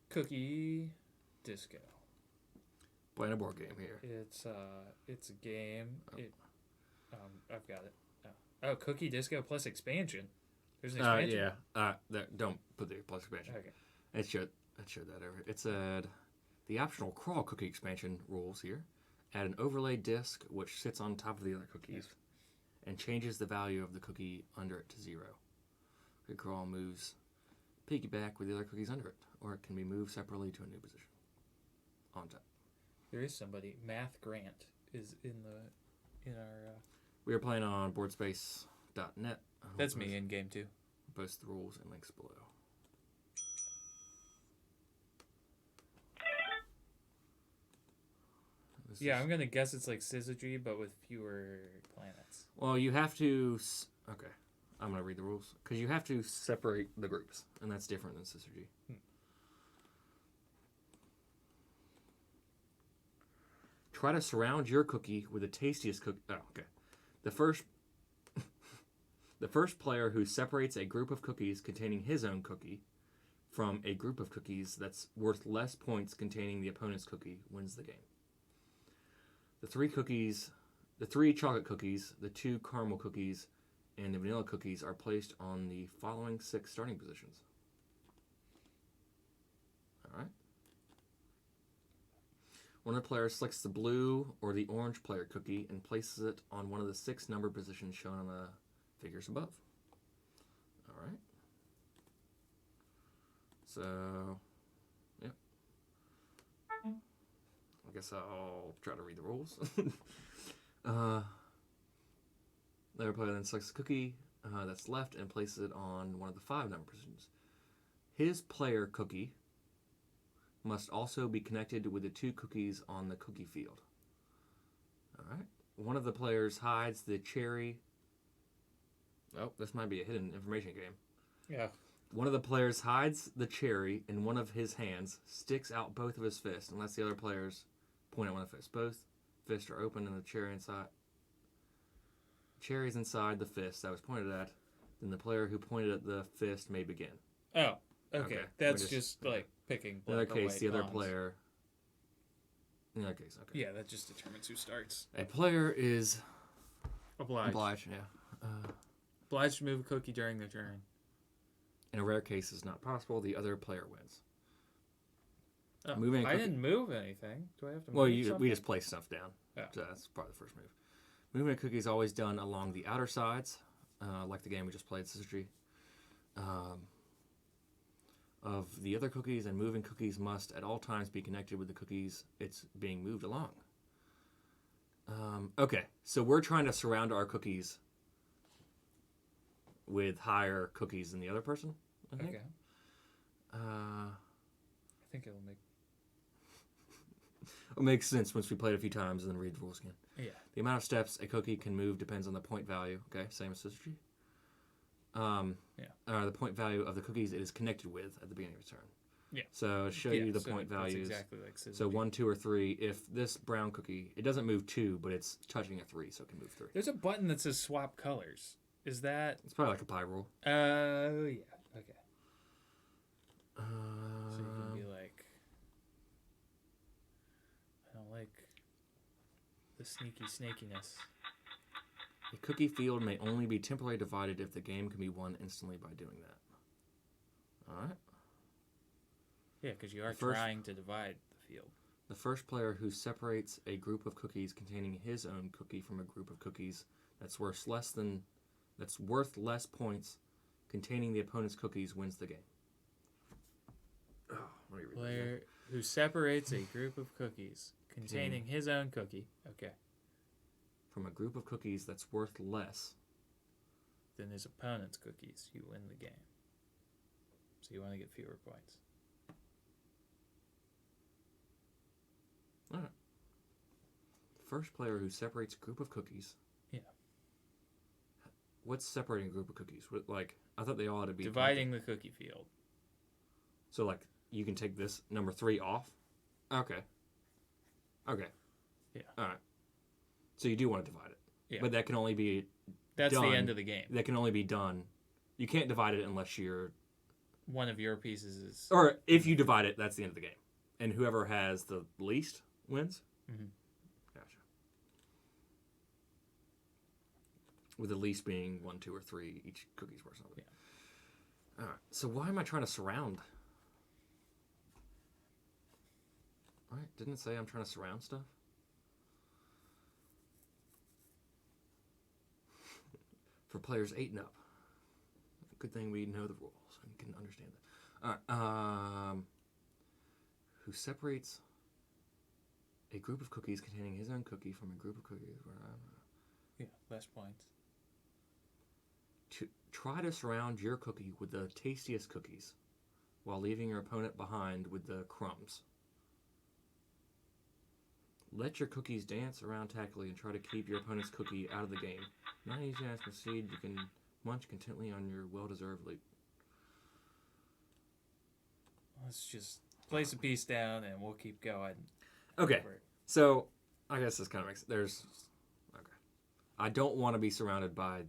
Cookie Disco. Playing a board game here. It's a game. I've got it. Oh, Cookie Disco plus expansion. There's an expansion. Don't put the plus expansion. Okay. It showed that over. It said the optional crawl cookie expansion rules here. Add an overlay disc which sits on top of the other cookies and changes the value of the cookie under it to 0. Cookie crawl moves piggyback with the other cookies under it, or it can be moved separately to a new position on top. There is somebody. Math Grant is in our. We are playing on boardspace.net. That's me in game 2. Post the rules and links below. I'm gonna guess it's like Syzygy, but with fewer planets. Well, you have to. Okay, I'm gonna read the rules because you have to separate the groups, and that's different than Syzygy. Try to surround your cookie with the tastiest cookie. Oh, okay. The first player who separates a group of cookies containing his own cookie from a group of cookies that's worth less points containing the opponent's cookie wins the game. The 3 chocolate cookies, the 2 caramel cookies, and the vanilla cookies are placed on the following 6 starting positions. All right. One of the players selects the blue or the orange player cookie and places it on one of the 6 number positions shown on the figures above. All right. So, yep. I guess I'll try to read the rules. The other player then selects the cookie that's left and places it on one of the 5 number positions. His player cookie must also be connected with the 2 cookies on the cookie field. All right. One of the players hides the cherry. Oh, this might be a hidden information game. Yeah. One of the players hides the cherry in one of his hands, sticks out both of his fists, and lets the other players point at one of the fists. Both fists are open and the cherry is inside the fist that was pointed at. Then the player who pointed at the fist may begin. Oh, okay. That's just like picking. In the other case, the other player. In the other case, okay. Yeah, that just determines who starts. A player is obliged. Yeah. Obliged to move a cookie during their turn. In a rare case, it's not possible. The other player wins. Oh, I didn't move anything. Do I have to move something? We just place stuff down. Yeah. So that's probably the first move. Moving a cookie is always done along the outer sides, like the game we just played, Syzygy, of the other cookies, and moving cookies must at all times be connected with the cookies it's being moved along. Okay, so we're trying to surround our cookies with higher cookies than the other person, I think. Okay. I think it'll make sense once we play it a few times and then read the rules again. Yeah. The amount of steps a cookie can move depends on the point value. Okay, same as Syzygy. The point value of the cookies it is connected with at the beginning of its turn. Yeah. So show you the point values. Exactly like Syzygy. So 1, 2, or 3. If this brown cookie, it doesn't move 2, but it's touching a 3, so it can move 3. There's a button that says swap colors. Is that? It's probably like a pie rule. Yeah. Okay. So you can be like, I don't like the sneaky snakiness. A cookie field may only be temporarily divided if the game can be won instantly by doing that. All right. Yeah, because you are trying to divide the field. The first player who separates a group of cookies containing his own cookie from a group of cookies that's worth less points containing the opponent's cookies wins the game. Player who separates a group of cookies containing his own cookie. Okay. From a group of cookies that's worth less than his opponent's cookies, you win the game. So you want to get fewer points. All right. First player who separates a group of cookies. Yeah. What's separating a group of cookies? I thought they all had to be dividing the cookie field. So, you can take this number 3 off? Okay. Yeah. All right. So you do want to divide it. Yeah. But that can only be That's done. the end of the game. That can only be done. You can't divide it unless you're one of your pieces is... Or if you divide it, that's the end of the game. And whoever has the least wins? Mm-hmm. Gotcha. With the least being 1, 2, or 3, each cookie's worth something. Yeah. Alright, so why am I trying to surround? Alright, didn't it say I'm trying to surround stuff? For players 8 and up. Good thing we know the rules and can understand that. Alright, who separates a group of cookies containing his own cookie from a group of cookies where Yeah, less points. to try to surround your cookie with the tastiest cookies while leaving your opponent behind with the crumbs. Let your cookies dance around tactily and try to keep your opponent's cookie out of the game. Not easy as concede, you can munch contently on your well-deserved loot. Let's just place a piece down and we'll keep going. Okay, so I guess this kind of makes... Okay. I don't want to be surrounded by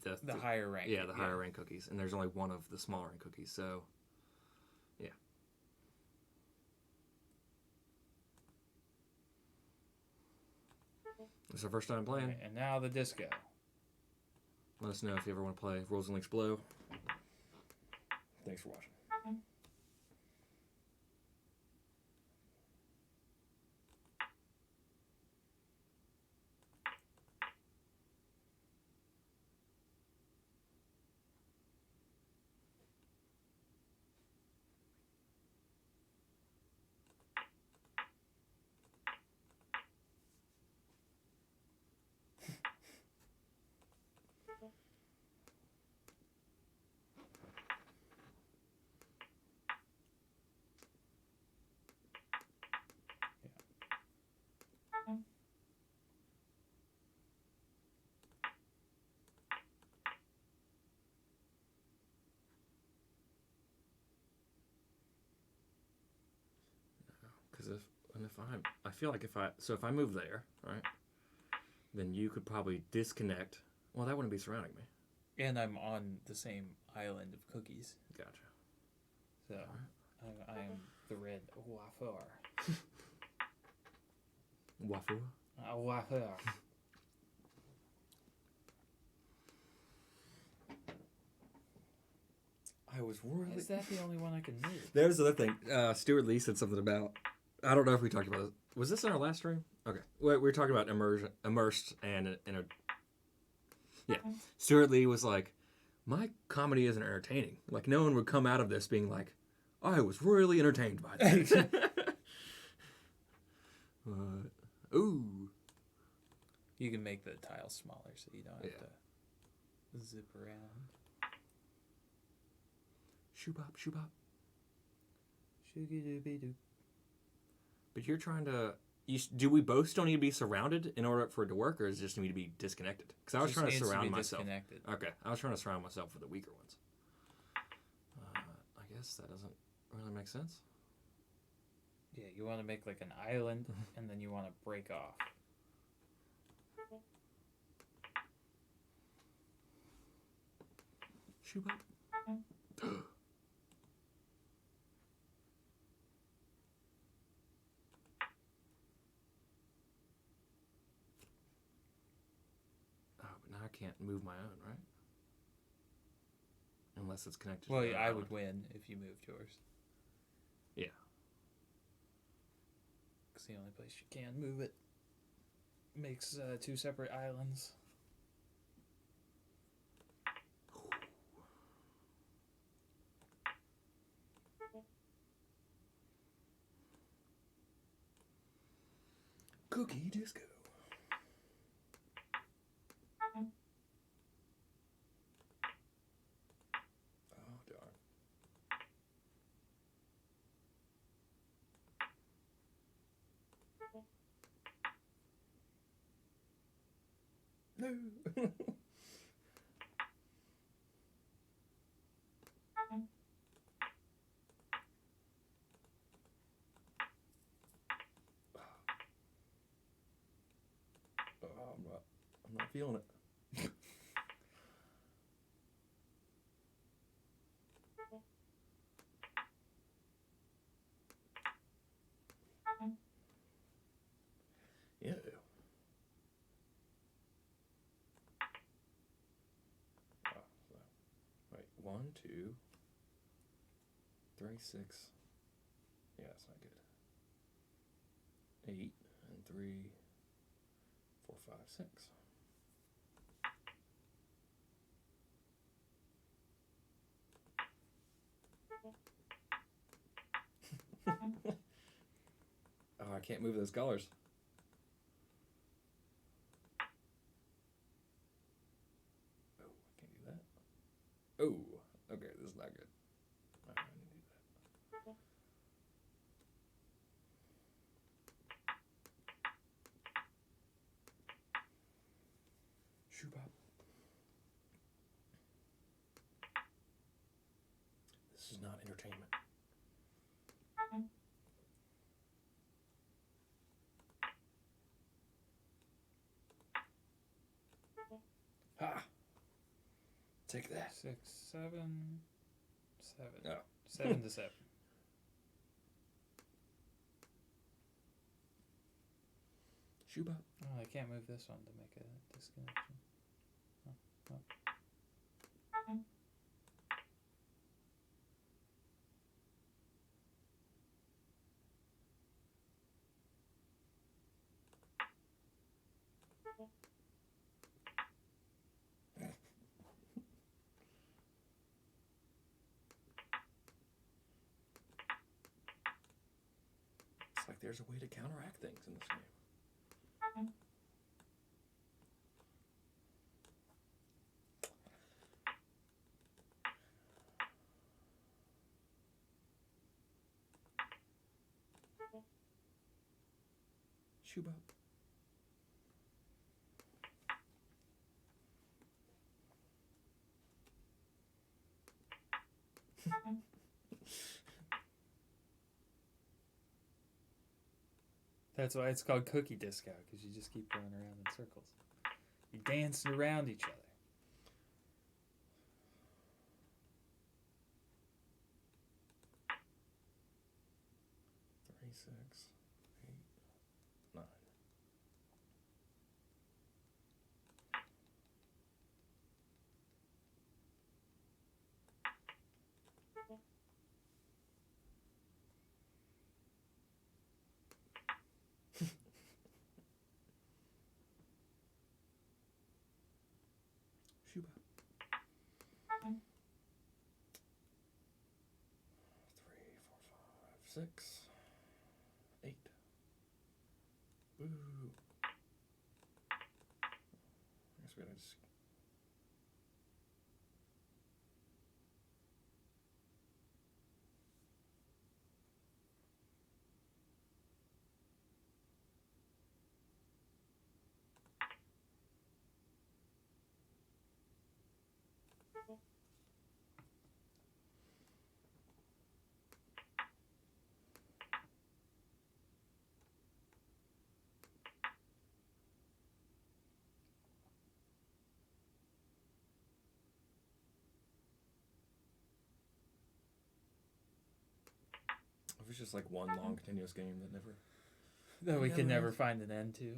the higher rank. Yeah, the higher rank cookies. And there's only one of the smaller rank cookies, so... Yeah. It's our first time playing. Okay, and now the disco. Let us know if you ever want to play Rules and Links below. Thanks for watching. Because I feel like if I move there, right, then you could probably disconnect. Well, that wouldn't be surrounding me. And I'm on the same island of cookies. Gotcha. So right. I am the red wafer. Waffle? Wafer. I was really... Is that the only one I can move? There's the other thing. Stuart Lee said something about... I don't know if we talked about this. Was this in our last stream? Okay. We were talking about immersed and in a... Yeah. Stuart Lee was like, my comedy isn't entertaining. Like, no one would come out of this being like, I was really entertained by that. Ooh. You can make the tiles smaller so you don't have to zip around. Shoobop, shoobop. Shoogie-dooby-doo. But you're trying to... do we both still need to be surrounded in order for it to work, or does it just need to be disconnected? Because I was trying to surround myself. Okay, I was trying to surround myself with the weaker ones. I guess that doesn't really make sense. Yeah, you want to make like an island, and then you want to break off. Shoobop. I can't move my own, right? Unless it's connected Well, to yeah, I would win if you moved yours. Yeah. Because the only place you can move it makes 2 separate islands. Cookie disco. No. I'm not feeling it. 1, 2, 3, 6. Yeah, that's not good. 8 and 3, 4, 5, 6. Oh, I can't move those colors. Oh, I can't do that. Oh, okay, this is not good. I need to do that. Shoe pop. This is not entertainment. Ha! Take that. 6, 7, 7. Oh. 7 to 7. Shoe pop. Oh, I can't move this one to make a disconnection. Oh. It's like there's a way to counteract things in this game. Shoe pop. That's why it's called cookie disco, because you just keep going around in circles. You dance around each other. Three, 6, 8, 9. Shoe pop. 3, 4, 5, 6, 8. Woo. I guess we gotta just. If it's just like one long continuous game that never. That we can Never never find an end to.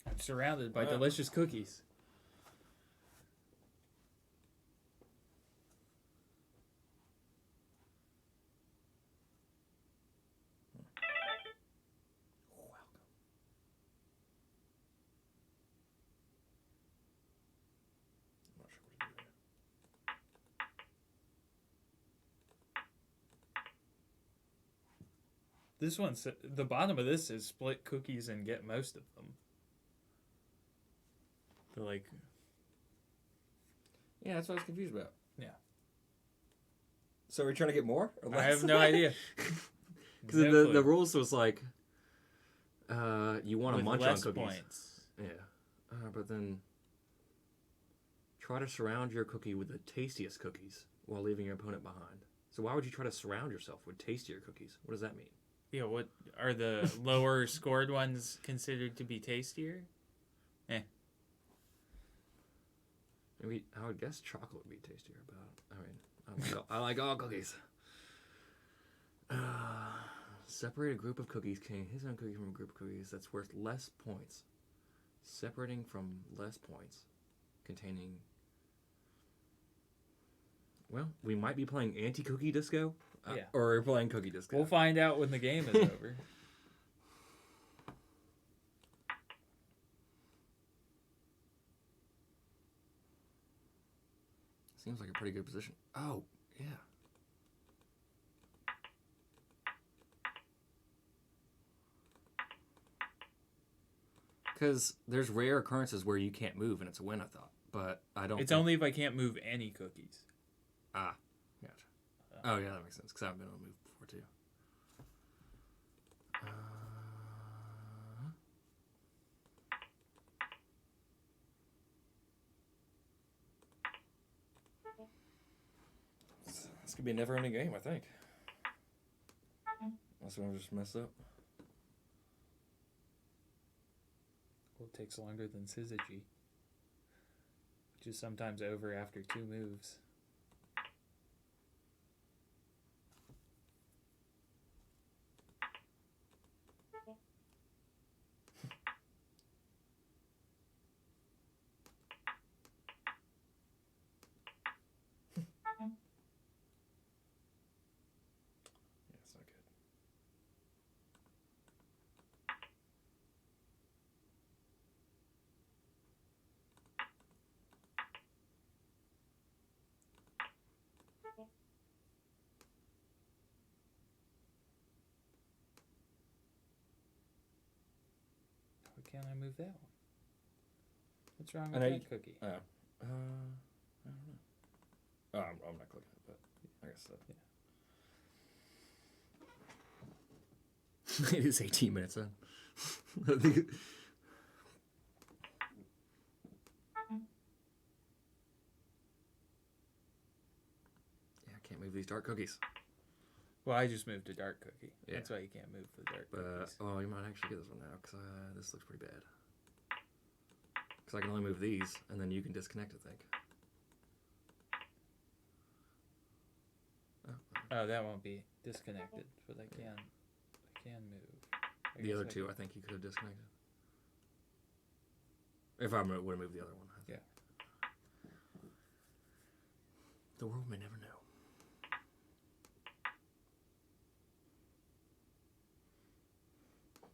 I'm surrounded by delicious cookies. This one's the bottom of this is split cookies and get most of them. They're like, Yeah, that's what I was confused about. Yeah. So are we trying to get more? Or less? I have no idea. Because the rules was like, you want to munch on cookies. Points. Yeah. But then try to surround your cookie with the tastiest cookies while leaving your opponent behind. So why would you try to surround yourself with tastier cookies? What does that mean? Yeah, what are the lower scored ones considered to be tastier? Maybe I would guess chocolate would be tastier, but I like all cookies. Separate a group of cookies containing his own cookie from a group of cookies that's worth less points. Separating from less points containing... Well, we might be playing anti-cookie disco. Yeah. Or we're playing cookie disco. We'll find out when the game is over. Seems like a pretty good position. Oh, yeah. Because there's rare occurrences where you can't move and it's a win, I thought. But I don't It's think... only if I can't move any cookies. Ah, gotcha. Oh, yeah, that makes sense. Because I haven't been able to move before, too. This could be a never-ending game, I think. Unless we just mess up. Well, it takes longer than Syzygy, which is sometimes over after 2 moves. Yeah, it's not good. Why can't I move that one? What's wrong I with know that you- cookie? I don't know. Oh, I'm not clicking it, but I guess so. It is 18 minutes in. Yeah, I can't move these dark cookies. Well, I just moved a dark cookie. Yeah. That's why you can't move the dark cookies. Oh, you might actually get this one now, because this looks pretty bad. Because I can only move these, and then you can disconnect, I think. Oh, that won't be disconnected, but I can move. The other two, I think you could have disconnected. If I would have moved the other one. I think. Yeah. The world may never know.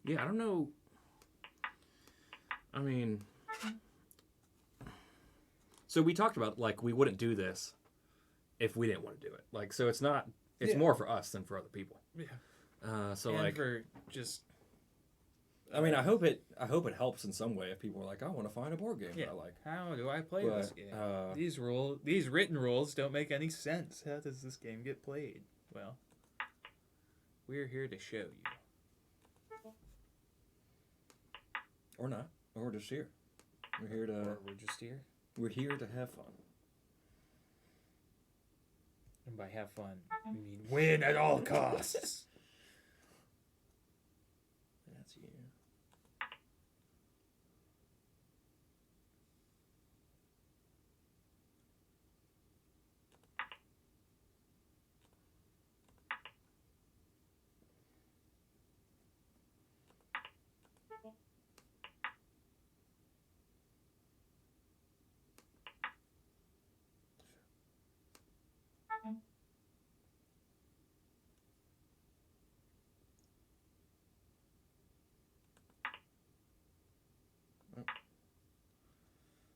Yeah, I don't know. I mean, so we talked about, like, we wouldn't do this if we didn't want to do it. Like, so it's not, it's more for us than for other people. Yeah. So, And like, for just... I mean, I hope it helps in some way if people are like, I want to find a board game Yeah. that I like. How do I play But, this game? These written rules don't make any sense. How does this game get played? Well, we're here to show you. Or not. Or we're just here. We're here to Or we're just here. we're here to have fun. And by have fun, we mean win at all costs. That's you.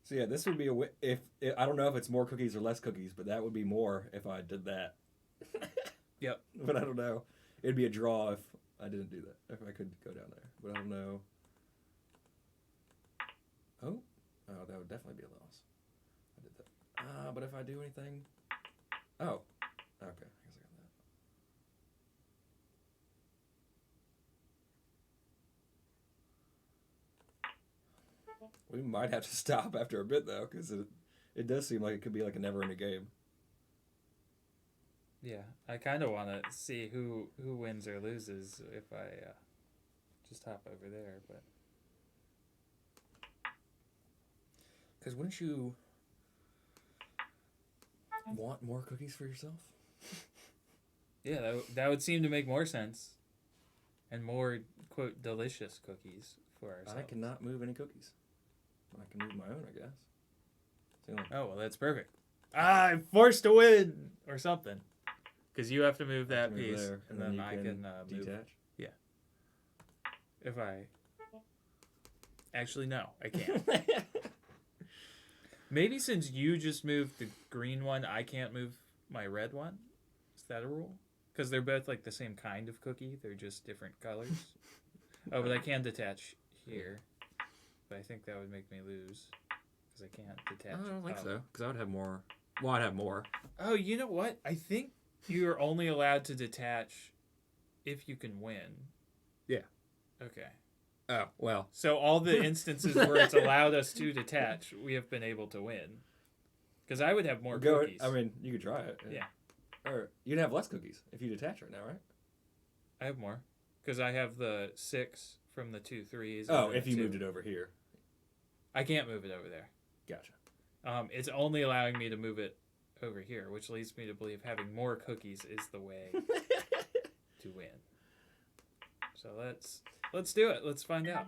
So yeah, this would be if I don't know if it's more cookies or less cookies, but that would be more if I did that. Yep. But I don't know. It'd be a draw if I didn't do that. If I could go down there, but I don't know. Oh, that would definitely be a loss. I did that. But if I do anything, oh, okay. I guess I got that. We might have to stop after a bit though, because it does seem like it could be like a never-ending game. Yeah, I kind of want to see who wins or loses if I just hop over there, but because wouldn't you want more cookies for yourself? yeah, that would seem to make more sense, and more quote delicious cookies for ourselves. I cannot move any cookies. I can move my own, I guess. Oh well, that's perfect. I'm forced to win or something. Because you have to move that piece, there, and then I can detach. move. Yeah. If I... Actually, no, I can't. Maybe since you just moved the green one, I can't move my red one? Is that a rule? Because they're both like the same kind of cookie. They're just different colors. Oh, but I can detach here. But I think that would make me lose. Because I can't detach. I don't think so. Because I would have more. Well, I'd have more. Oh, you know what? I think you're only allowed to detach if you can win. Yeah. Okay. Oh, well. So all the instances where it's allowed us to detach, we have been able to win. Because I would have more cookies. I mean, you could try it. Yeah. Or you'd have less cookies if you detach right now, right? I have more. Because I have the 6 from the 2 3s. Oh, if you moved it over here. I can't move it over there. Gotcha. It's only allowing me to move it over here, which leads me to believe having more cookies is the way to win. So let's do it. Let's find out.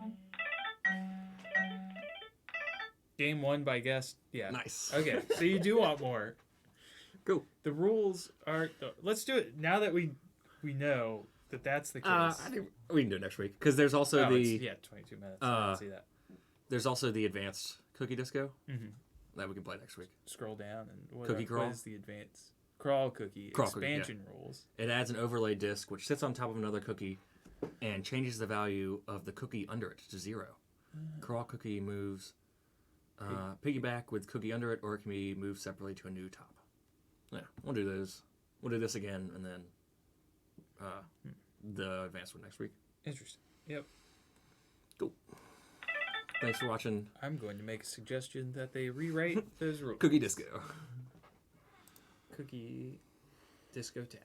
Game 1 by guess. Yeah. Nice. Okay, so you do want more. Cool. The rules are... Let's do it. Now that we know that that's the case. I think we can do it next week. Because there's also 22 minutes. I didn't see that. There's also the advanced cookie disco. Mm-hmm. That we can play next week. Scroll down and Cookie crawl? What is the advanced crawl cookie expansion rules? It adds an overlay disc which sits on top of another cookie and changes the value of the cookie under it to 0. Crawl cookie moves piggyback with cookie under it, or it can be moved separately to a new top. Yeah, we'll do those. We'll do this again, and then the advanced one next week. Interesting. Yep. Cool. Thanks for watching. I'm going to make a suggestion that they rewrite those rules. Cookie disco. Cookie discotheque.